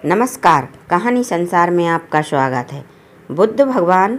नमस्कार, कहानी संसार में आपका स्वागत है। बुद्ध भगवान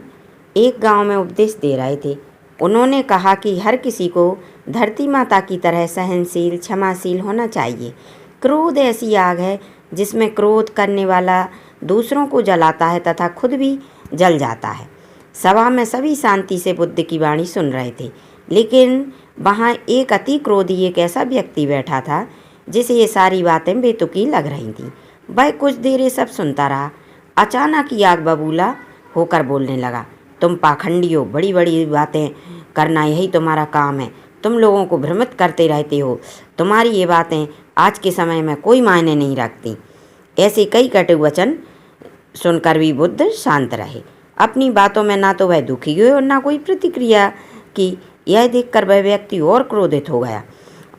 एक गांव में उपदेश दे रहे थे। उन्होंने कहा कि हर किसी को धरती माता की तरह सहनशील, क्षमाशील होना चाहिए। क्रोध ऐसी आग है जिसमें क्रोध करने वाला दूसरों को जलाता है तथा खुद भी जल जाता है। सभा में सभी शांति से बुद्ध की वाणी सुन रहे थे, लेकिन वहाँ एक अति क्रोधी एक ऐसा व्यक्ति बैठा था जिसे ये सारी बातें बेतुकी लग रही थीं। वह कुछ देर ये सब सुनता रहा। अचानक ही आग बबूला होकर बोलने लगा, तुम पाखंडी हो, बड़ी बड़ी बातें करना यही तुम्हारा काम है। तुम लोगों को भ्रमित करते रहते हो। तुम्हारी ये बातें आज के समय में कोई मायने नहीं रखती। ऐसे कई कटु वचन सुनकर भी बुद्ध शांत रहे। अपनी बातों में ना तो वह दुखी हुए और ना कोई प्रतिक्रिया की। यह देखकर वह व्यक्ति और क्रोधित हो गया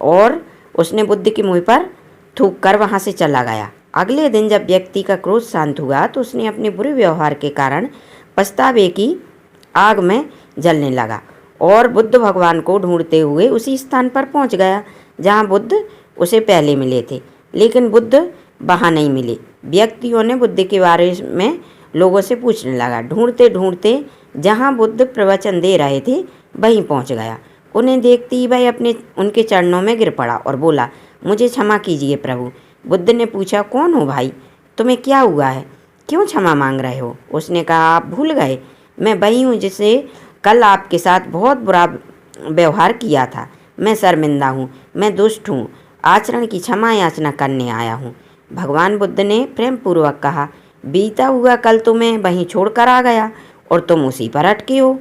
और उसने बुद्ध के मुँह पर थूक कर वहाँ से चला गया। अगले दिन जब व्यक्ति का क्रोध शांत हुआ तो उसने अपने बुरे व्यवहार के कारण पछतावे की आग में जलने लगा और बुद्ध भगवान को ढूंढते हुए उसी स्थान पर पहुंच गया जहां बुद्ध उसे पहले मिले थे। लेकिन बुद्ध वहां नहीं मिले। व्यक्तियों ने बुद्ध के बारे में लोगों से पूछने लगा। ढूंढते ढूंढते जहां बुद्ध प्रवचन दे रहे थे वहीं पहुंच गया। उन्हें देखते ही वह उनके चरणों में गिर पड़ा और बोला, मुझे क्षमा कीजिए प्रभु। बुद्ध ने पूछा, कौन हो भाई, तुम्हें क्या हुआ है, क्यों क्षमा मांग रहे हो? उसने कहा, आप भूल गए, मैं वही हूँ जिसे कल आपके साथ बहुत बुरा व्यवहार किया था। मैं शर्मिंदा हूँ, मैं दुष्ट हूँ, आचरण की क्षमा याचना करने आया हूँ। भगवान बुद्ध ने प्रेम पूर्वक कहा, बीता हुआ कल तुम्हें वहीं छोड़कर आ गया और तुम उसी पर अटके हो।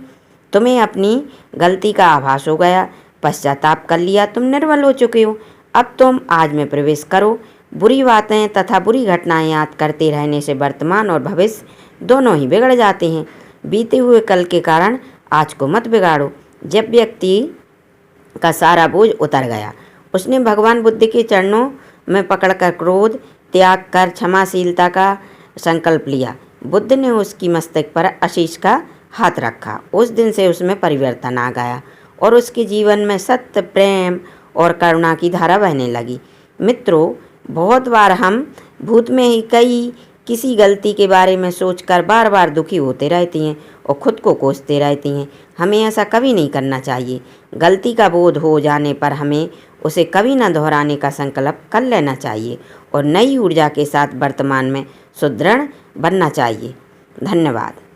तुम्हें अपनी गलती का आभास हो गया, पश्चाताप कर लिया, तुम निर्बल हो चुके हो। अब तुम आज में प्रवेश करो। बुरी बातें तथा बुरी घटनाएं याद करते रहने से वर्तमान और भविष्य दोनों ही बिगड़ जाते हैं। बीते हुए कल के कारण आज को मत बिगाड़ो। जब व्यक्ति का सारा बोझ उतर गया, उसने भगवान बुद्ध के चरणों में पकड़कर क्रोध त्याग कर क्षमाशीलता का संकल्प लिया। बुद्ध ने उसकी मस्तक पर आशीष का हाथ रखा। उस दिन से उसमें परिवर्तन आ गया और उसके जीवन में सत्य, प्रेम और करुणा की धारा बहने लगी। मित्रों, बहुत बार हम भूत में ही किसी गलती के बारे में सोचकर बार बार दुखी होते रहती हैं और खुद को कोसते रहती हैं। हमें ऐसा कभी नहीं करना चाहिए। गलती का बोध हो जाने पर हमें उसे कभी न दोहराने का संकल्प कर लेना चाहिए और नई ऊर्जा के साथ वर्तमान में सुदृढ़ बनना चाहिए। धन्यवाद।